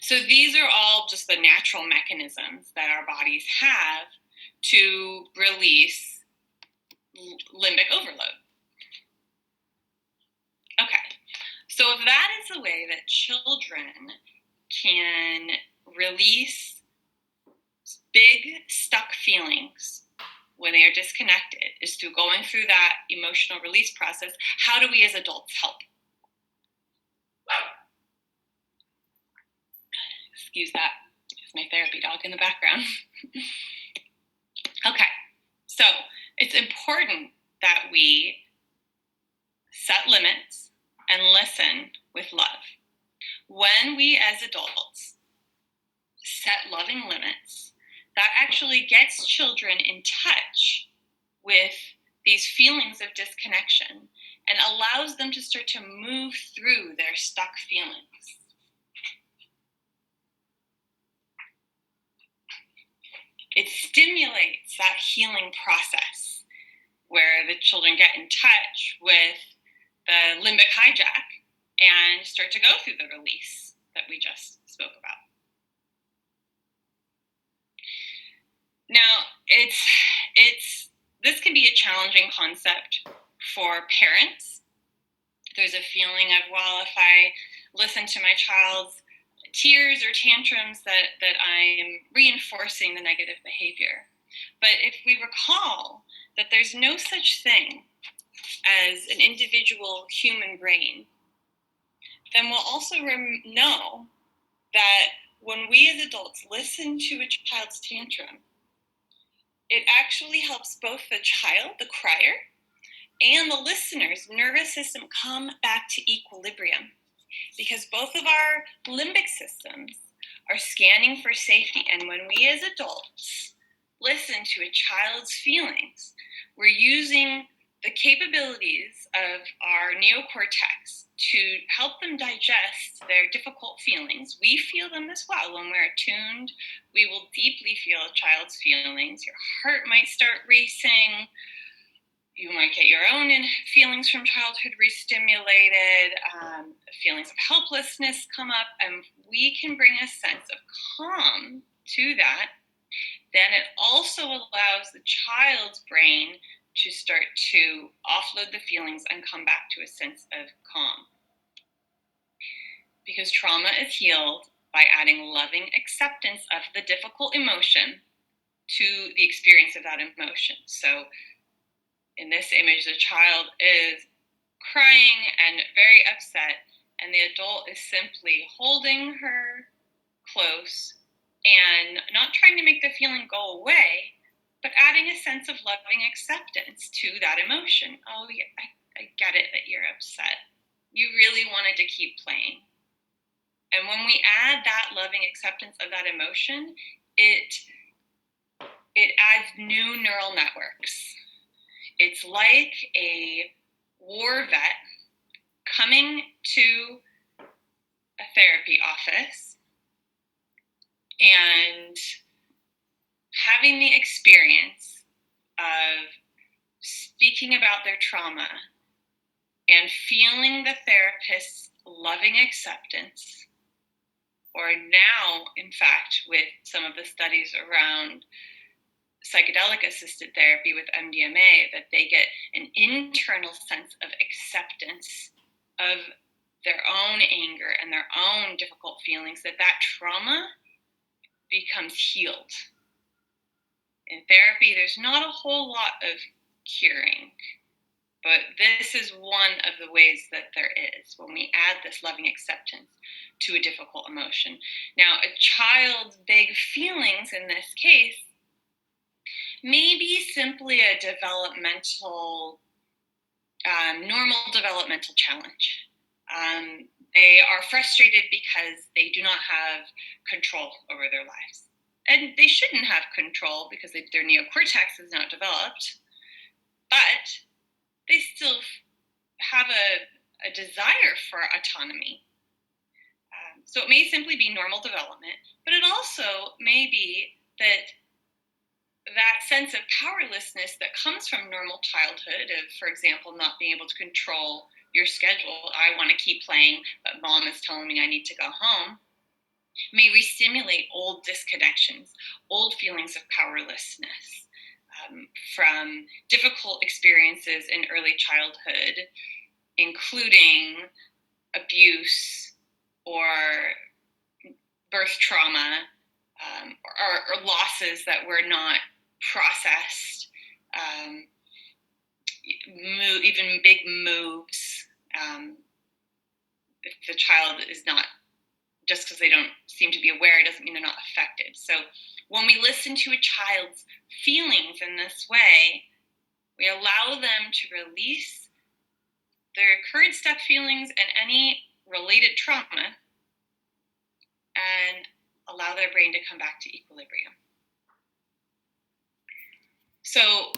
So these are all just the natural mechanisms that our bodies have to release limbic overload. Okay, so if that is the way that children can release big stuck feelings when they are disconnected, is through going through that emotional release process, how do we as adults help? Excuse that, it's my therapy dog in the background. Okay, so it's important that we set limits and listen with love. When we as adults set loving limits, that actually gets children in touch with these feelings of disconnection and allows them to start to move through their stuck feelings. It stimulates that healing process where the children get in touch with the limbic hijack and start to go through the release that we just spoke about. Now, this can be a challenging concept for parents. There's a feeling of, well, if I listen to my child's tears or tantrums, that I'm reinforcing the negative behavior. But if we recall that there's no such thing as an individual human brain, then we'll also know that when we as adults listen to a child's tantrum, it actually helps both the child, the crier, and the listener's nervous system come back to equilibrium, because both of our limbic systems are scanning for safety. And when we as adults listen to a child's feelings, we're using the capabilities of our neocortex to help them digest their difficult feelings. We feel them as well. When we're attuned, we will deeply feel a child's feelings. Your heart might start racing. You might get your own feelings from childhood re-stimulated. Feelings of helplessness come up, and we can bring a sense of calm to that. Then it also allows the child's brain to start to offload the feelings and come back to a sense of calm. Because trauma is healed by adding loving acceptance of the difficult emotion to the experience of that emotion. So in this image, the child is crying and very upset, and the adult is simply holding her close and not trying to make the feeling go away, but adding a sense of loving acceptance to that emotion. Oh, yeah, I get it that you're upset. You really wanted to keep playing. And when we add that loving acceptance of that emotion, it adds new neural networks. It's like a war vet coming to a therapy office and having the experience of speaking about their trauma and feeling the therapist's loving acceptance, or now, in fact, with some of the studies around psychedelic assisted therapy with MDMA, that they get an internal sense of acceptance of their own anger and their own difficult feelings, that trauma becomes healed. In therapy, there's not a whole lot of curing, but this is one of the ways that there is when we add this loving acceptance to a difficult emotion. Now, a child's big feelings in this case may be simply a normal developmental challenge. They are frustrated because they do not have control over their lives. And they shouldn't have control because their neocortex is not developed, but they still have a desire for autonomy. So it may simply be normal development, but it also may be that sense of powerlessness that comes from normal childhood of, for example, not being able to control your schedule. I want to keep playing, but mom is telling me I need to go home. may re-stimulate old disconnections, old feelings of powerlessness from difficult experiences in early childhood, including abuse or birth trauma, or losses that were not processed, even big moves. If the child is not, just because they don't seem to be aware, doesn't mean they're not affected. So when we listen to a child's feelings in this way, we allow them to release their current stuck feelings and any related trauma, and allow their brain to come back to equilibrium. So